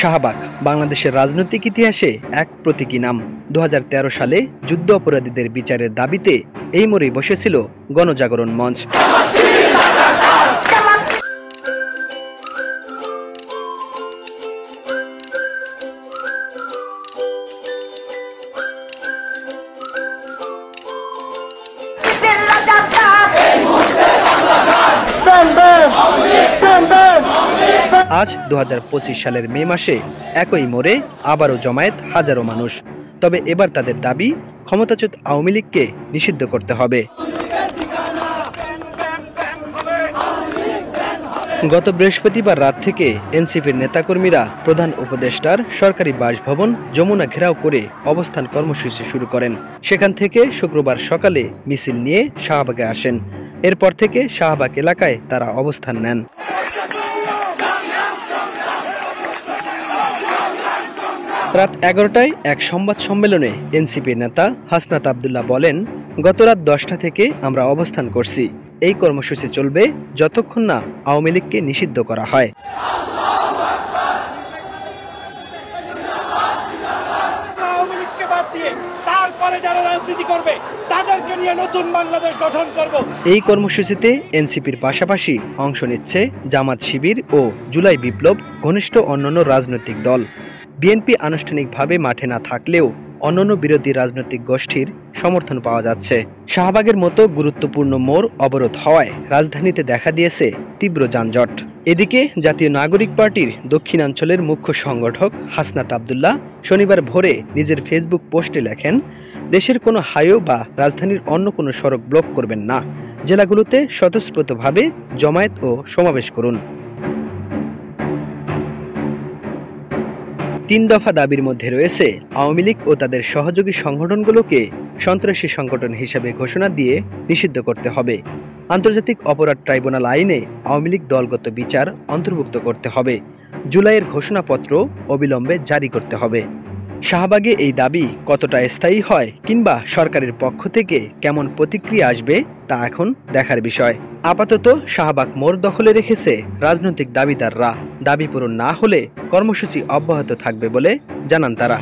শাহবাগ বাংলাদেশের রাজনৈতিক ইতিহাসে এক প্রতীকী নাম। ২০১৩ সালে যুদ্ধ অপরাধীদের বিচারের দাবিতে এই মোড়েই বসেছিল গণজাগরণ মঞ্চ। আজ ২০২৫ সালের মে মাসে একই মোড়ে আবারও জমায়েত হাজারো মানুষ। তবে এবার তাদের দাবি ক্ষমতাচ্যুত আওয়ামী লীগকে নিষিদ্ধ করতে হবে। গত বৃহস্পতিবার রাত থেকে এনসিপির নেতাকর্মীরা প্রধান উপদেষ্টার সরকারি বাসভবন যমুনা ঘেরাও করে অবস্থান কর্মসূচি শুরু করেন। সেখান থেকে শুক্রবার সকালে মিছিল নিয়ে শাহবাগে আসেন। এরপর থেকে শাহবাগ এলাকায় তারা অবস্থান নেন। রাত ১১টায় এক সংবাদ সম্মেলনে এনসিপির নেতা হাসনাত আবদুল্লাহ বলেন, গত রাত ১০টা থেকে আমরা অবস্থান করছি। এই কর্মসূচি চলবে যতক্ষণ না আওয়ামী লীগকে নিষিদ্ধ করা হয়। এই কর্মসূচিতে এনসিপির পাশাপাশি অংশ নিচ্ছে জামাত, শিবির ও জুলাই বিপ্লব ঘনিষ্ঠ অন্যান্য রাজনৈতিক দল। বিএনপি আনুষ্ঠানিকভাবে মাঠে না থাকলেও অন্যান্য বিরোধী রাজনৈতিক গোষ্ঠীর সমর্থন পাওয়া যাচ্ছে। শাহবাগের মতো গুরুত্বপূর্ণ মোড় অবরোধ হওয়ায় রাজধানীতে দেখা দিয়েছে তীব্র যানজট। এদিকে জাতীয় নাগরিক পার্টির দক্ষিণাঞ্চলের মুখ্য সংগঠক হাসনাত আবদুল্লাহ শনিবার ভোরে নিজের ফেসবুক পোস্টে লেখেন, দেশের কোনো হাইওয়ে বা রাজধানীর অন্য কোনো সড়ক ব্লক করবেন না। জেলাগুলোতে স্বতঃস্ফূর্তভাবে জমায়েত ও সমাবেশ করুন। ৩ দফা দাবির মধ্যে রয়েছে আওয়ামী লীগ ও তাদের সহযোগী সংগঠনগুলোকে সন্ত্রাসী সংগঠন হিসেবে ঘোষণা দিয়ে নিষিদ্ধ করতে হবে। আন্তর্জাতিক অপরাধ ট্রাইব্যুনাল আইনে আওয়ামী লীগ দলগত বিচার অন্তর্ভুক্ত করতে হবে। জুলাইয়ের ঘোষণাপত্র অবিলম্বে জারি করতে হবে। শাহবাগে এই দাবি কতটা স্থায়ী হয় কিংবা সরকারের পক্ষ থেকে কেমন প্রতিক্রিয়া আসবে তা এখন দেখার বিষয়। আপাতত শাহবাগ মোড় দখলে রেখেছে রাজনৈতিক দাবিদাররা। দাবি পূরণ না হলে কর্মসূচি অব্যাহত থাকবে বলে জানান তারা।